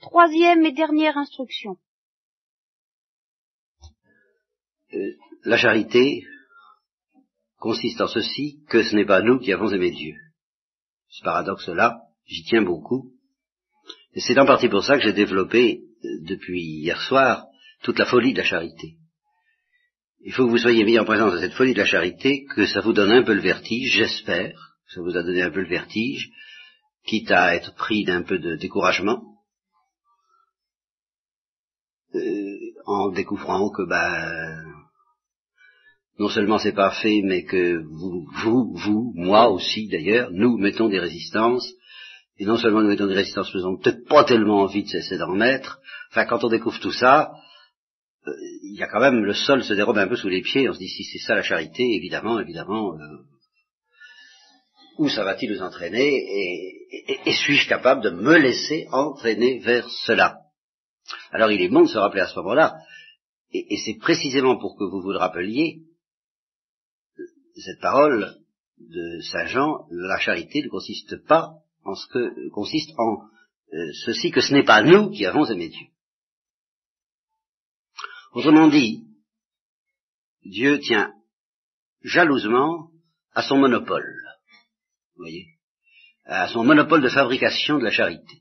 Troisième et dernière instruction. La charité consiste en ceci, que ce n'est pas nous qui avons aimé Dieu. Ce paradoxe-là, j'y tiens beaucoup. Et c'est en partie pour ça que j'ai développé, depuis hier soir, toute la folie de la charité. Il faut que vous soyez mis en présence de cette folie de la charité, que ça vous donne un peu le vertige, j'espère, que ça vous a donné un peu le vertige, quitte à être pris d'un peu de découragement, en découvrant que, non seulement c'est pas fait, mais que vous, moi aussi d'ailleurs, nous mettons des résistances, et non seulement nous mettons des résistances, nous n'avons peut-être pas tellement envie de cesser d'en mettre. Enfin, quand on découvre tout ça, il y a quand même, le sol se dérobe un peu sous les pieds, on se dit, si c'est ça la charité, évidemment, où ça va-t-il nous entraîner, et suis-je capable de me laisser entraîner vers cela? Alors il est bon de se rappeler à ce moment-là, et c'est précisément pour que vous vous le rappeliez, cette parole de Saint Jean, la charité ne consiste pas en ce que consiste en ceci, que ce n'est pas nous qui avons aimé Dieu. Autrement dit, Dieu tient jalousement à son monopole, vous voyez, à son monopole de fabrication de la charité.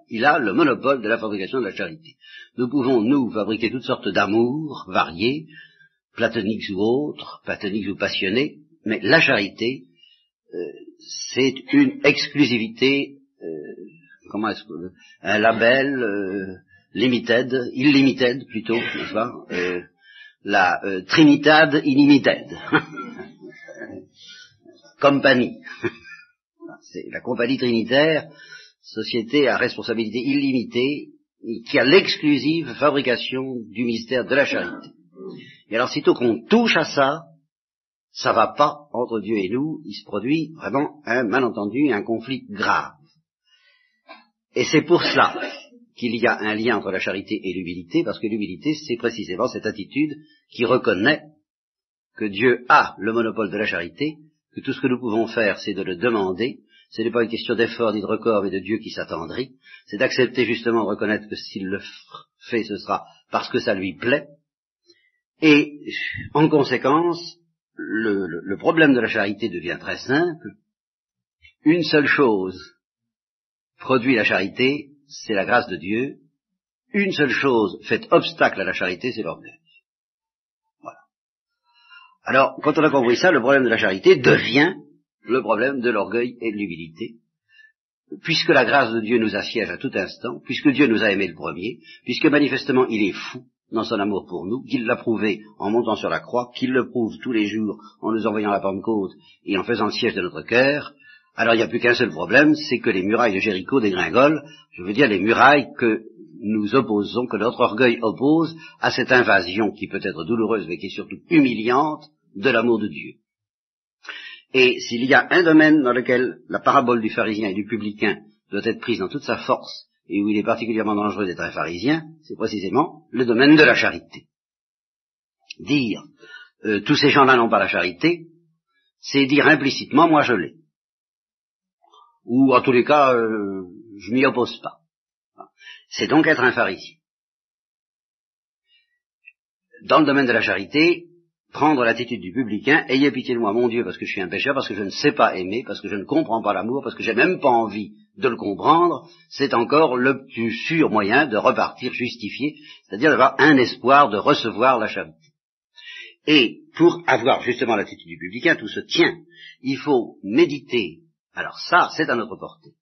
Il a le monopole de la fabrication de la charité. Nous pouvons, nous, fabriquer toutes sortes d'amours variés, platoniques ou autres, platoniques ou passionnés, mais la charité, c'est une exclusivité, un label illimited plutôt, n'est-ce pas, la Trinitad Unlimited, compagnie, c'est la compagnie trinitaire, société à responsabilité illimitée, qui a l'exclusive fabrication du mystère de la charité. Et alors, sitôt qu'on touche à ça, ça va pas entre Dieu et nous, il se produit vraiment un malentendu, un conflit grave. Et c'est pour cela qu'il y a un lien entre la charité et l'humilité, parce que l'humilité, c'est précisément cette attitude qui reconnaît que Dieu a le monopole de la charité, que tout ce que nous pouvons faire, c'est de le demander. Ce n'est pas une question d'effort ni de record, mais de Dieu qui s'attendrit. C'est d'accepter justement de reconnaître que s'il le fait, ce sera parce que ça lui plaît. Et en conséquence, le problème de la charité devient très simple. Une seule chose produit la charité, c'est la grâce de Dieu. Une seule chose fait obstacle à la charité, c'est l'orgueil. Voilà. Alors, quand on a compris ça, le problème de la charité devient le problème de l'orgueil et de l'humilité. Puisque la grâce de Dieu nous assiège à tout instant, puisque Dieu nous a aimés le premier, puisque manifestement il est fou dans son amour pour nous, qu'il l'a prouvé en montant sur la croix, qu'il le prouve tous les jours en nous envoyant la Pentecôte et en faisant le siège de notre cœur, alors il n'y a plus qu'un seul problème, c'est que les murailles de Jéricho dégringolent, je veux dire les murailles que nous opposons, que notre orgueil oppose à cette invasion qui peut être douloureuse mais qui est surtout humiliante de l'amour de Dieu. Et s'il y a un domaine dans lequel la parabole du pharisien et du publicain doit être prise dans toute sa force, et où il est particulièrement dangereux d'être un pharisien, c'est précisément le domaine de la charité. Dire tous ces gens-là n'ont pas la charité, c'est dire implicitement moi je l'ai. Ou en tous les cas, je m'y oppose pas. C'est donc être un pharisien. Dans le domaine de la charité, prendre l'attitude du publicain, ayez pitié de moi, mon Dieu, parce que je suis un pécheur, parce que je ne sais pas aimer, parce que je ne comprends pas l'amour, parce que j'ai même pas envie de le comprendre, c'est encore le plus sûr moyen de repartir justifié, c'est-à-dire d'avoir un espoir de recevoir la charité. Et pour avoir justement l'attitude du publicain, tout se tient. Il faut méditer. Alors ça, c'est à notre portée.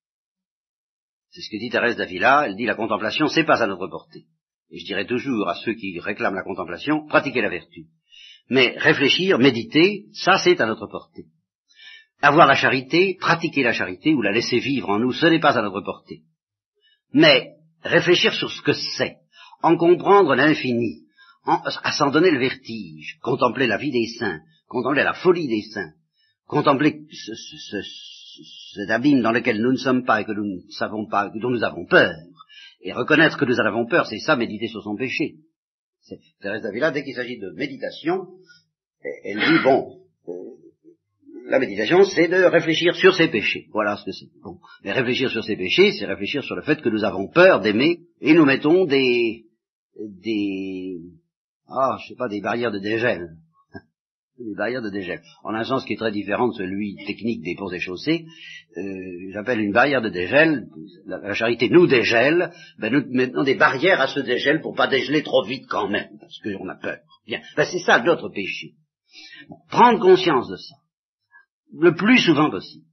C'est ce que dit Thérèse d'Avila, elle dit la contemplation, c'est pas à notre portée. Et je dirais toujours à ceux qui réclament la contemplation, pratiquez la vertu. Mais réfléchir, méditer, ça c'est à notre portée. Avoir la charité, pratiquer la charité, ou la laisser vivre en nous, ce n'est pas à notre portée. Mais réfléchir sur ce que c'est, en comprendre l'infini, à s'en donner le vertige, contempler la vie des saints, contempler la folie des saints, contempler cet abîme dans lequel nous ne sommes pas et que nous ne savons pas, dont nous avons peur, et reconnaître que nous en avons peur, c'est ça, méditer sur son péché. C'est Thérèse d'Avila, dès qu'il s'agit de méditation, elle dit, la méditation, c'est de réfléchir sur ses péchés. Voilà ce que c'est. Bon. Mais réfléchir sur ses péchés, c'est réfléchir sur le fait que nous avons peur d'aimer, et nous mettons des barrières de dégel. Des barrières de dégel. En un sens qui est très différent de celui technique des ponts et chaussées, j'appelle une barrière de dégel, la charité nous dégèle, nous mettons des barrières à ce dégel pour pas dégeler trop vite quand même, parce qu'on a peur. Bien, c'est ça notre péché. Bon, prendre conscience de ça, le plus souvent possible.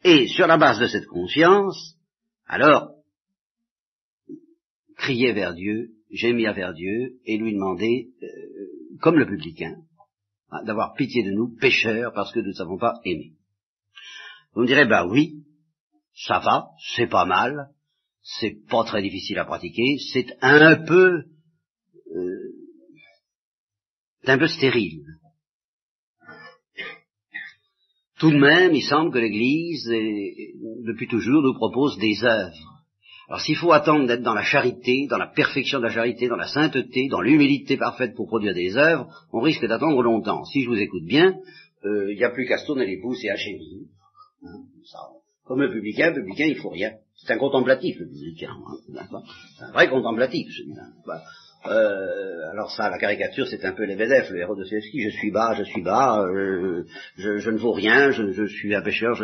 Et sur la base de cette conscience, alors, crier vers Dieu, gémir vers Dieu, et lui demander, comme le publicain, d'avoir pitié de nous, pécheurs, parce que nous ne savons pas aimer. Vous me direz, oui, ça va, c'est pas mal, c'est pas très difficile à pratiquer, c'est un peu stérile. Tout de même, il semble que l'Église, depuis toujours, nous propose des œuvres. Alors s'il faut attendre d'être dans la charité, dans la perfection de la charité, dans la sainteté, dans l'humilité parfaite pour produire des œuvres, on risque d'attendre longtemps. Si je vous écoute bien, il n'y a plus qu'à se tourner les pouces et à gémir. Comme le publicain, il faut rien. C'est un contemplatif, le publicain. C'est un vrai contemplatif, celui-là. Alors ça, la caricature, c'est un peu Lebedev, le héros de Dostoïevski. Je suis bas, je ne vaux rien, je suis un pécheur.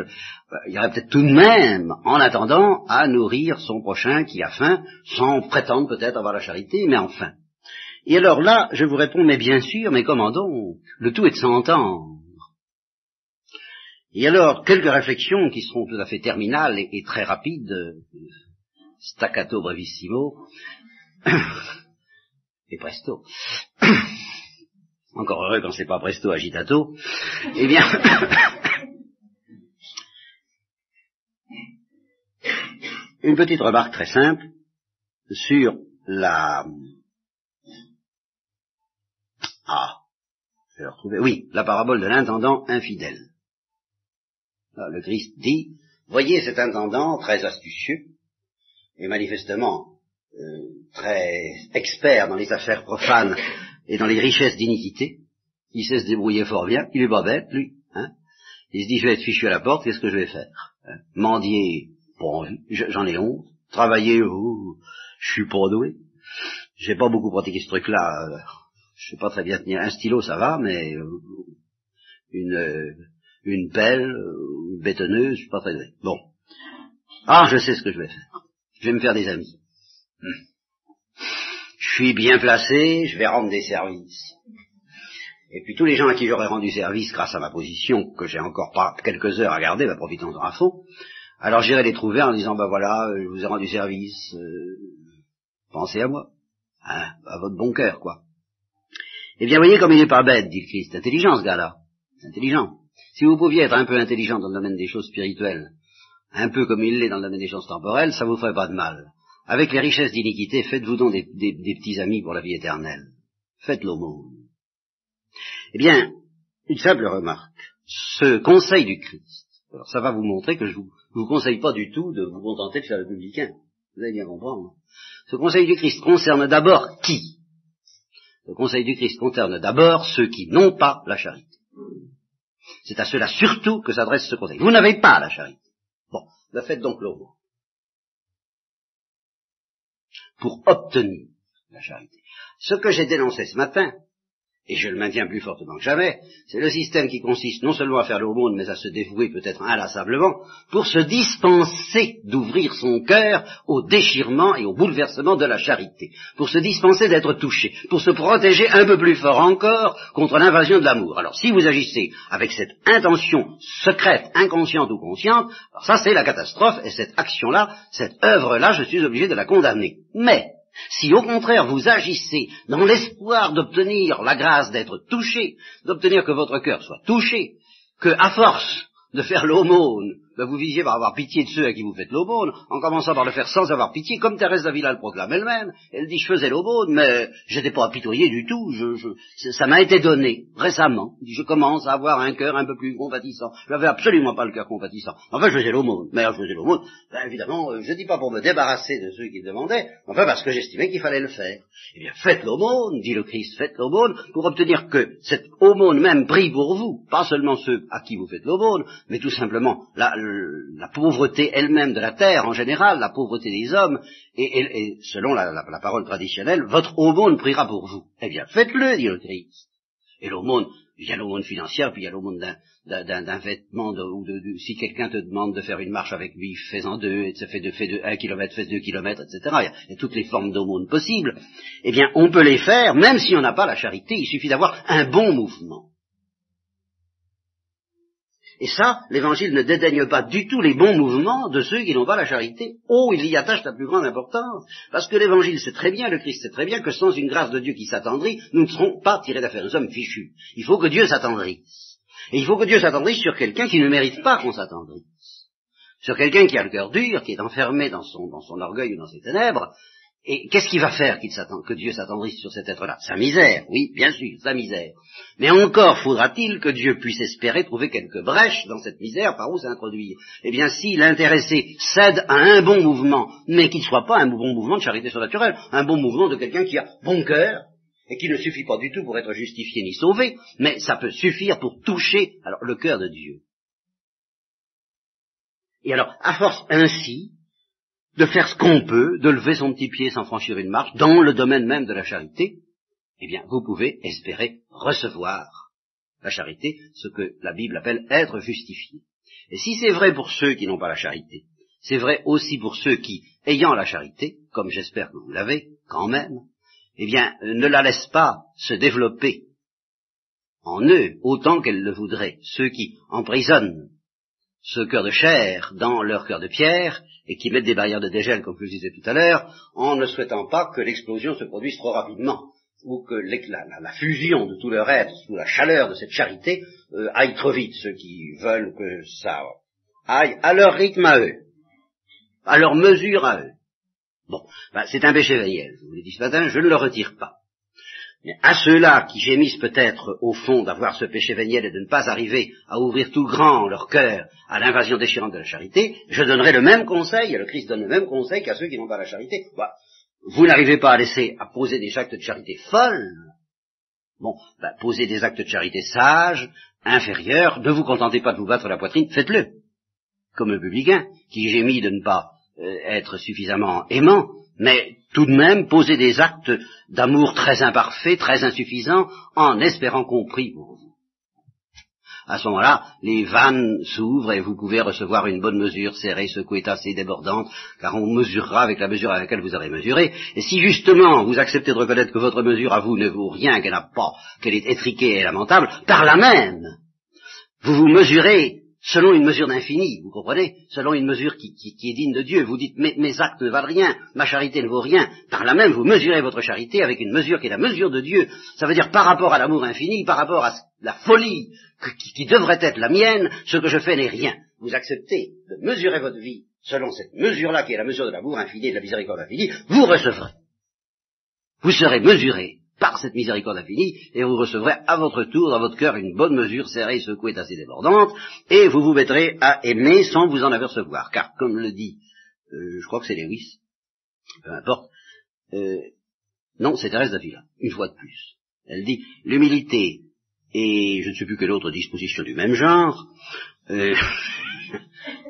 Il y aurait peut-être tout de même, en attendant, à nourrir son prochain qui a faim, sans prétendre peut-être avoir la charité, mais enfin. Et alors là, je vous réponds, mais bien sûr, mais comment donc? Le tout est de s'entendre. Et alors, quelques réflexions qui seront tout à fait terminales et très rapides, staccato brevissimo, et presto. Encore heureux quand c'est pas presto agitato. Eh bien, une petite remarque très simple sur la parabole de l'intendant infidèle. Là, le Christ dit, voyez cet intendant très astucieux et manifestement très expert dans les affaires profanes et dans les richesses d'iniquité. Il sait se débrouiller fort bien, il est pas bête, lui. Il se dit, je vais être fichu à la porte, qu'est-ce que je vais faire? Mendier, pas envie, j'en ai honte. Travailler, je suis pas doué. J'ai pas beaucoup pratiqué ce truc-là, je sais pas très bien tenir un stylo, ça va, mais une pelle, une bétonneuse, je suis pas très doué. Bon. Je sais ce que je vais faire. Je vais me faire des amis. Je suis bien placé, je vais rendre des services. Et puis tous les gens à qui j'aurais rendu service grâce à ma position, que j'ai encore pas quelques heures à garder, profitons-en à fond, alors j'irai les trouver en disant, voilà, je vous ai rendu service, pensez à moi, à votre bon cœur, quoi. Eh bien, voyez comme il n'est pas bête, dit le Christ, intelligent ce gars-là, intelligent. Si vous pouviez être un peu intelligent dans le domaine des choses spirituelles, un peu comme il l'est dans le domaine des choses temporelles, ça vous ferait pas de mal. Avec les richesses d'iniquité, faites-vous donc des petits amis pour la vie éternelle. Faites l'aumône. Eh bien, une simple remarque. Ce conseil du Christ, alors ça va vous montrer que je vous conseille pas du tout de vous contenter de faire le publicain. Vous allez bien comprendre. Ce conseil du Christ concerne d'abord qui? Le conseil du Christ concerne d'abord ceux qui n'ont pas la charité. C'est à ceux-là surtout que s'adresse ce conseil. Vous n'avez pas la charité. Bon, faites donc l'aumône. Pour obtenir la charité. Ce que j'ai dénoncé ce matin, et je le maintiens plus fortement que jamais, c'est le système qui consiste non seulement à faire l'aumône, mais à se dévouer peut-être inlassablement, pour se dispenser d'ouvrir son cœur au déchirement et au bouleversement de la charité, pour se dispenser d'être touché, pour se protéger un peu plus fort encore contre l'invasion de l'amour. Alors si vous agissez avec cette intention secrète, inconsciente ou consciente, alors ça c'est la catastrophe, et cette action-là, cette œuvre-là, je suis obligé de la condamner. Mais si au contraire vous agissez dans l'espoir d'obtenir la grâce d'être touché, d'obtenir que votre cœur soit touché, que à force de faire l'aumône, ben vous visiez par avoir pitié de ceux à qui vous faites l'aumône, en commençant par le faire sans avoir pitié, comme Thérèse d'Avila le proclame elle-même. Elle dit, je faisais l'aumône, mais j'étais pas apitoyé du tout, ça m'a été donné, récemment. Je commence à avoir un cœur un peu plus compatissant. J'avais absolument pas le cœur compatissant. Enfin, je faisais l'aumône. Mais alors, je faisais l'aumône, ben évidemment, je dis pas pour me débarrasser de ceux qui me demandaient, enfin parce que j'estimais qu'il fallait le faire. Eh bien, faites l'aumône, dit le Christ, faites l'aumône, pour obtenir que cette aumône même brille pour vous, pas seulement ceux à qui vous faites l'aumône, mais tout simplement la pauvreté elle-même de la terre en général, la pauvreté des hommes, et selon la parole traditionnelle, votre aumône priera pour vous. Eh bien, faites-le, dit le Christ. Et l'aumône, il y a l'aumône financière, puis il y a l'aumône d'un vêtement, si quelqu'un te demande de faire une marche avec lui, fais-en deux, et ça fait 1 kilomètre, fais 2 kilomètres, etc. Il y a toutes les formes d'aumône possibles. Eh bien, on peut les faire, même si on n'a pas la charité, il suffit d'avoir un bon mouvement. Et ça, l'Évangile ne dédaigne pas du tout les bons mouvements de ceux qui n'ont pas la charité. Oh, il y attache la plus grande importance, parce que l'Évangile sait très bien, le Christ sait très bien que sans une grâce de Dieu qui s'attendrit, nous ne serons pas tirés d'affaire, nous sommes fichus. Il faut que Dieu s'attendrisse. Et il faut que Dieu s'attendrisse sur quelqu'un qui ne mérite pas qu'on s'attendrisse. Sur quelqu'un qui a le cœur dur, qui est enfermé dans son orgueil ou dans ses ténèbres. Et qu'est-ce qui va faire que Dieu s'attendrisse sur cet être-là? Sa misère, oui, bien sûr, sa misère. Mais encore faudra-t-il que Dieu puisse espérer trouver quelques brèches dans cette misère par où s'introduire. Eh bien, si l'intéressé cède à un bon mouvement, mais qu'il ne soit pas un bon mouvement de charité surnaturelle, un bon mouvement de quelqu'un qui a bon cœur, et qui ne suffit pas du tout pour être justifié ni sauvé, mais ça peut suffire pour toucher alors le cœur de Dieu. Et alors, à force ainsi de faire ce qu'on peut, de lever son petit pied sans franchir une marche, dans le domaine même de la charité, eh bien, vous pouvez espérer recevoir la charité, ce que la Bible appelle être justifié. Et si c'est vrai pour ceux qui n'ont pas la charité, c'est vrai aussi pour ceux qui, ayant la charité, comme j'espère que vous l'avez quand même, eh bien, ne la laissent pas se développer en eux autant qu'elle le voudrait. Ceux qui emprisonnent ce cœur de chair dans leur cœur de pierre, et qui mettent des barrières de dégel, comme je le disais tout à l'heure, en ne souhaitant pas que l'explosion se produise trop rapidement, ou que la fusion de tout leur être, sous la chaleur de cette charité, aille trop vite. Ceux qui veulent que ça aille à leur rythme à eux, à leur mesure à eux. Bon, c'est un péché véniel, je vous l'ai dit ce matin, je ne le retire pas. Mais à ceux-là qui gémissent peut-être au fond d'avoir ce péché véniel et de ne pas arriver à ouvrir tout grand leur cœur à l'invasion déchirante de la charité, je donnerai le même conseil, et le Christ donne le même conseil qu'à ceux qui n'ont pas la charité. Vous n'arrivez pas à poser des actes de charité folles. Bon, posez des actes de charité sages, inférieurs, ne vous contentez pas de vous battre la poitrine, faites-le. Comme le publicain, qui gémit de ne pas être suffisamment aimant, mais tout de même poser des actes d'amour très imparfaits, très insuffisants, en espérant qu'on prie pour vous. À ce moment-là, les vannes s'ouvrent et vous pouvez recevoir une bonne mesure, serrée, secouée, tassée, débordante, car on mesurera avec la mesure à laquelle vous aurez mesuré. Et si justement vous acceptez de reconnaître que votre mesure à vous ne vaut rien, qu'elle est étriquée et lamentable, par là même, vous vous mesurez selon une mesure d'infini, vous comprenez, selon une mesure qui est digne de Dieu. Vous dites, mes actes ne valent rien, ma charité ne vaut rien. Par là même, vous mesurez votre charité avec une mesure qui est la mesure de Dieu. Ça veut dire par rapport à l'amour infini, par rapport à la folie qui devrait être la mienne, ce que je fais n'est rien. Vous acceptez de mesurer votre vie selon cette mesure-là, qui est la mesure de l'amour infini et de la miséricorde infinie, vous recevrez. Vous serez mesuré par cette miséricorde infinie, et vous recevrez à votre tour dans votre cœur une bonne mesure serrée, secouée, assez débordante, et vous vous mettrez à aimer sans vous en apercevoir. Car, comme le dit, je crois que c'est Lewis, peu importe, non, c'est Thérèse d'Avila, une fois de plus. Elle dit, l'humilité et je ne sais plus quelle autre disposition du même genre,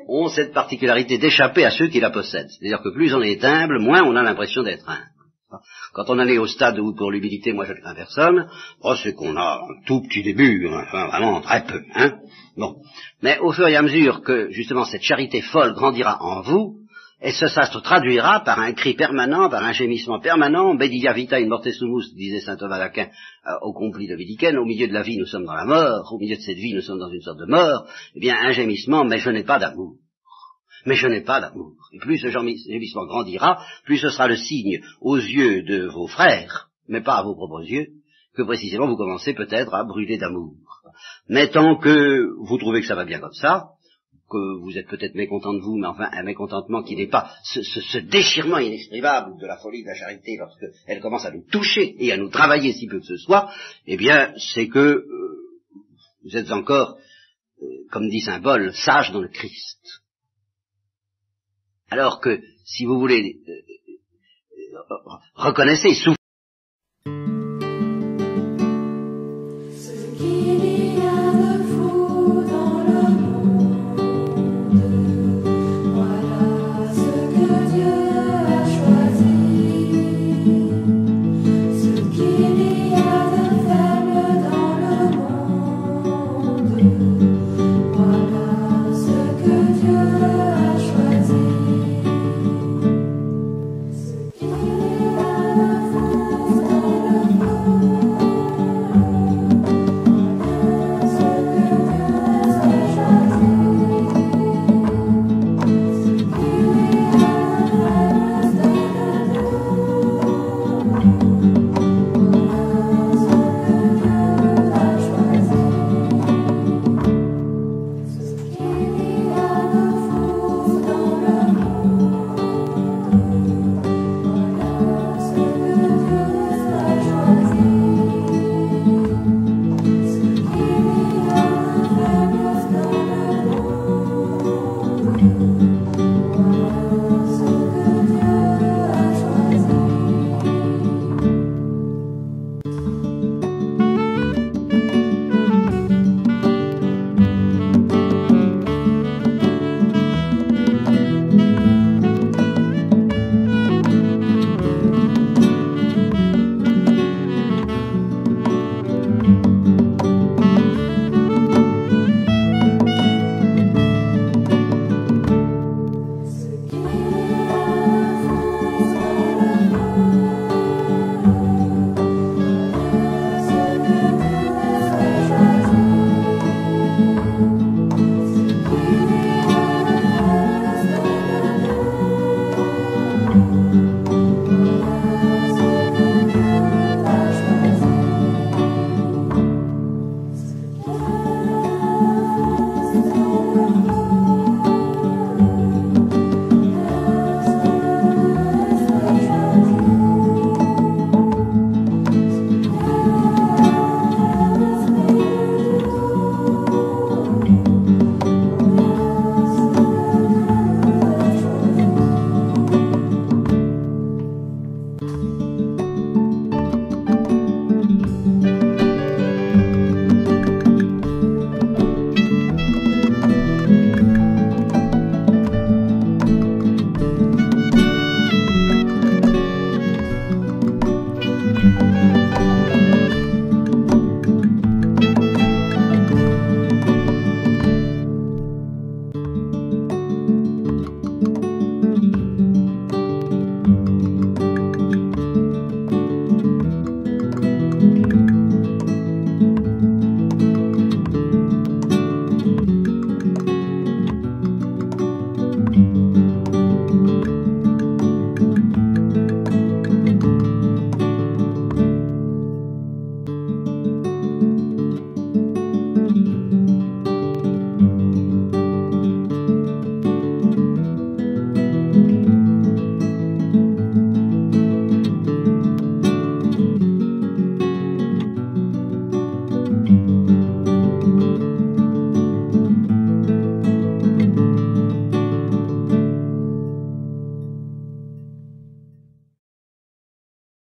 ont cette particularité d'échapper à ceux qui la possèdent. C'est-à-dire que plus on est humble, moins on a l'impression d'être humble. Quand on en est au stade où pour l'humilité, moi je ne crains personne, c'est qu'on a un tout petit début, enfin vraiment très peu, hein. Bon. Mais au fur et à mesure que justement cette charité folle grandira en vous, et ça se traduira par un cri permanent, par un gémissement permanent, Bedia vita in morte sumus, disait saint Thomas d'Aquin au compli de Widiken, au milieu de la vie nous sommes dans la mort, au milieu de cette vie nous sommes dans une sorte de mort, eh bien un gémissement, mais je n'ai pas d'amour. Mais je n'ai pas d'amour. Et plus ce gémissement grandira, plus ce sera le signe aux yeux de vos frères, mais pas à vos propres yeux, que précisément vous commencez peut-être à brûler d'amour. Mais tant que vous trouvez que ça va bien comme ça, que vous êtes peut-être mécontent de vous, mais enfin un mécontentement qui n'est pas ce déchirement inexprimable de la folie de la charité lorsqu'elle commence à nous toucher et à nous travailler si peu que ce soit, eh bien c'est que vous êtes encore, comme dit saint Paul, sage dans le Christ. Alors que, si vous voulez, reconnaissez,